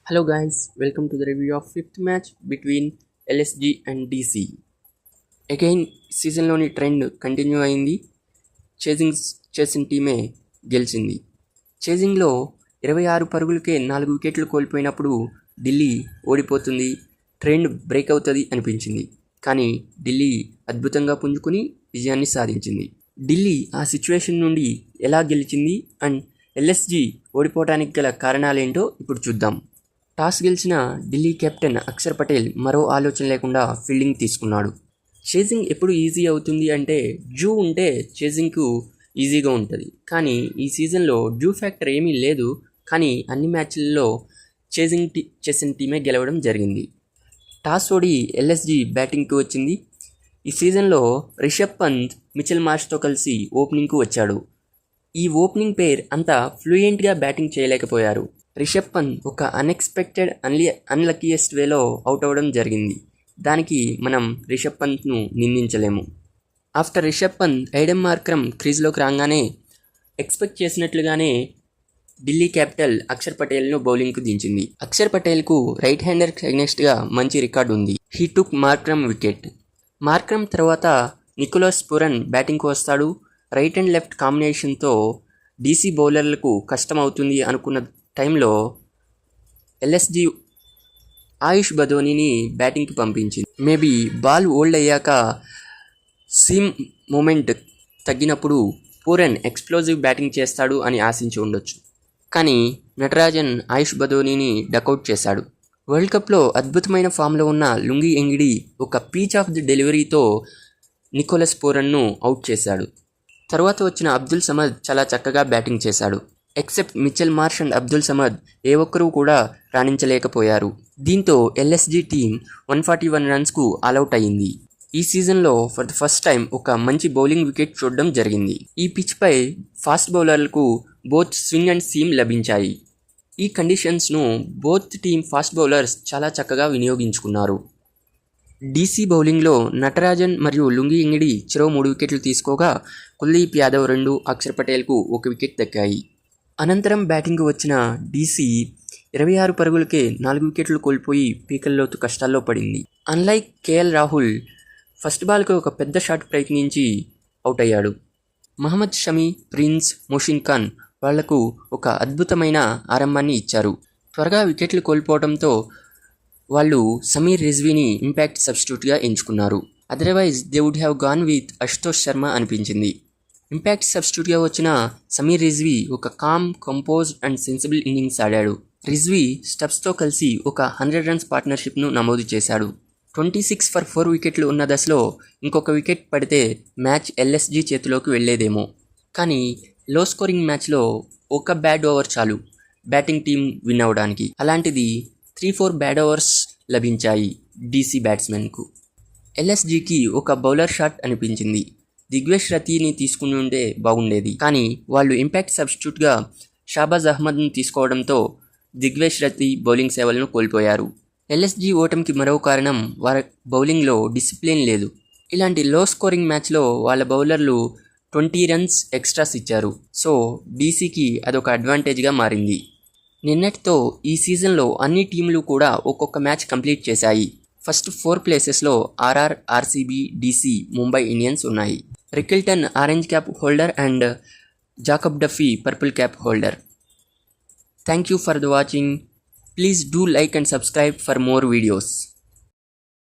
Hello guys, welcome to the review of fifth match between LSG and DC. Again, సీజన్లోని trend continue అయింది. చేసిన టీమే గెలిచింది. చేజింగ్లో 26 పరుగులకే 4 వికెట్లు కోల్పోయినప్పుడు ఢిల్లీ ఓడిపోతుంది, ట్రెండ్ బ్రేక్ అవుతుంది అనిపించింది. కానీ ఢిల్లీ అద్భుతంగా పుంజుకుని విజయాన్ని సాధించింది. ఢిల్లీ ఆ సిచ్యువేషన్ నుండి ఎలా గెలిచింది అండ్ ఎల్ఎస్జి ఓడిపోవడానికి గల కారణాలేంటో ఇప్పుడు చూద్దాం. టాస్ గెలిచిన ఢిల్లీ కెప్టెన్ అక్షర్ పటేల్ మరో ఆలోచన లేకుండా ఫీల్డింగ్ తీసుకున్నాడు. చేజింగ్ ఎప్పుడు ఈజీ అవుతుంది అంటే జూ ఉంటే చేజింగ్కు ఈజీగా ఉంటుంది. కానీ ఈ సీజన్లో జూ ఫ్యాక్టర్ ఏమీ లేదు. కానీ అన్ని మ్యాచ్లలో చేసిన టీమే గెలవడం జరిగింది. టాస్ ఓడి ఎల్ఎస్జి బ్యాటింగ్కి వచ్చింది. ఈ సీజన్లో రిషబ్ పంత్ మిచెల్ మార్ష్తో కలిసి ఓపెనింగ్కు వచ్చాడు. ఈ ఓపెనింగ్ పేర్ అంత ఫ్లూయెంట్గా బ్యాటింగ్ చేయలేకపోయారు. రిషబ్ పంత్ ఒక అన్ఎక్స్పెక్టెడ్ అన్లక్కీయెస్ట్ వేలో అవుట్ అవ్వడం జరిగింది. దానికి మనం రిషబ్ పంత్ను నిందించలేము. After Rishabh Pant Aiden Markram క్రీజ్లోకి రాగానే ఎక్స్పెక్ట్ చేసినట్లుగానే ఢిల్లీ క్యాపిటల్ అక్షర్ పటేల్ను బౌలింగ్కు దించింది. అక్షర్ పటేల్కు రైట్ హ్యాండర్ అగెన్స్ట్గా మంచి రికార్డు ఉంది. He took Markram wicket. Markram తర్వాత నికోలస్ పురన్ బ్యాటింగ్కు వస్తాడు. రైట్ అండ్ లెఫ్ట్ కాంబినేషన్తో డీసీ బౌలర్లకు కష్టం అవుతుంది అనుకున్న టైంలో ఎల్ఎస్జి ఆయుష్ బదోనీని బ్యాటింగ్కి పంపించింది. మేబీ బాల్ ఓల్డ్ అయ్యాక సీమ్ మూమెంట్ తగ్గినప్పుడు పూరన్ ఎక్స్ప్లోజివ్ బ్యాటింగ్ చేస్తాడు అని ఆశించి ఉండొచ్చు. కానీ నటరాజన్ ఆయుష్ బదోనీని డకౌట్ చేశాడు. వరల్డ్ కప్లో అద్భుతమైన ఫామ్లో ఉన్న లుంగి ఎంగిడి ఒక పీచ్ ఆఫ్ ది డెలివరీతో నికోలస్ పూరన్ను అవుట్ చేశాడు. తర్వాత వచ్చిన అబ్దుల్ సమద్ చాలా చక్కగా బ్యాటింగ్ చేశాడు. Except Mitchell Marsh and Abdul Samad ఏ ఒక్కరూ కూడా రాణించలేకపోయారు. దీంతో ఎల్ఎస్జి టీం 141 రన్స్కు ఆల్అవుట్ అయింది. ఈ సీజన్లో ఫర్ ద ఫస్ట్ టైం ఒక మంచి బౌలింగ్ వికెట్ చూడడం జరిగింది. ఈ పిచ్పై ఫాస్ట్ బౌలర్లకు బోత్ స్వింగ్ అండ్ సీమ్ లభించాయి. ఈ కండిషన్స్ను బోత్ టీమ్ ఫాస్ట్ బౌలర్స్ చాలా చక్కగా వినియోగించుకున్నారు. డీసీ బౌలింగ్లో నటరాజన్ మరియు లుంగి ఇంగిడి చెరో 3 వికెట్లు తీసుకోగా కుల్దీప్ యాదవ్ 2, అక్షర్ పటేల్కు 1 వికెట్ దక్కాయి. అనంతరం బ్యాటింగ్కు వచ్చిన డీసీ 26 పరుగులకే 4 వికెట్లు కోల్పోయి పీకల్లోతు కష్టాల్లో పడింది. అన్లైక్ కేఎల్ రాహుల్ ఫస్ట్ బాల్కు ఒక పెద్ద షాట్ ప్రయత్నించి అవుట్ అయ్యాడు. మహమ్మద్ షమి, ప్రిన్స్, మోషిన్ ఖాన్ వాళ్లకు ఒక అద్భుతమైన ఆరంభాన్ని ఇచ్చారు. త్వరగా వికెట్లు కోల్పోవడంతో వాళ్ళు సమీర్ రిజ్వీని ఇంపాక్ట్ సబ్స్టిట్యూట్గా ఎంచుకున్నారు. Otherwise they would have gone with Ashutosh Sharma అనిపించింది. ఇంపాక్ట్ సబ్స్టిట్యూట్గా వచ్చిన సమీర్ రిజ్వీ ఒక calm, composed and sensible innings ఆడాడు. రిజ్వీ స్టబ్స్తో కలిసి ఒక 100 రన్స్ పార్ట్నర్షిప్ను నమోదు చేశాడు. 26 ఫర్ 4 వికెట్లు ఉన్న దశలో ఇంకొక వికెట్ పడితే మ్యాచ్ ఎల్ఎస్జి చేతిలోకి వెళ్లేదేమో. కానీ లో స్కోరింగ్ మ్యాచ్లో ఒక బ్యాడ్ ఓవర్ చాలు బ్యాటింగ్ టీం విన్ అవ్వడానికి. అలాంటిది 3-4 బ్యాడ్ ఓవర్స్ లభించాయి డీసీ బ్యాట్స్మెన్కు. ఎల్ఎస్జికి ఒక బౌలర్ షాట్ అనిపించింది. దిగ్వేష్ రతీని తీసుకుని ఉంటే బాగుండేది. కానీ వాళ్ళు ఇంపాక్ట్ సబ్స్టిట్యూట్గా షాబాజ్ అహ్మద్ను తీసుకోవడంతో దిగ్వేష్ రతి బౌలింగ్ సేవలను కోల్పోయారు. ఎల్ఎస్జి ఓటమికి మరో కారణం వారి బౌలింగ్లో డిసిప్లిన్ లేదు. ఇలాంటి లో స్కోరింగ్ మ్యాచ్లో వాళ్ళ బౌలర్లు 20 రన్స్ ఎక్స్ట్రాస్ ఇచ్చారు. సో డీసీకి అదొక అడ్వాంటేజ్గా మారింది. నిన్నటితో ఈ సీజన్లో అన్ని టీంలు కూడా ఒక్కొక్క మ్యాచ్ కంప్లీట్ చేశాయి. ఫస్ట్ 4 ప్లేసెస్లో RR, RCB, DC, Mumbai Indians ఉన్నాయి. Rickelton orange cap holder and Jacob Duffy purple cap holder. Thank you for the watching. Please do like and subscribe for more videos.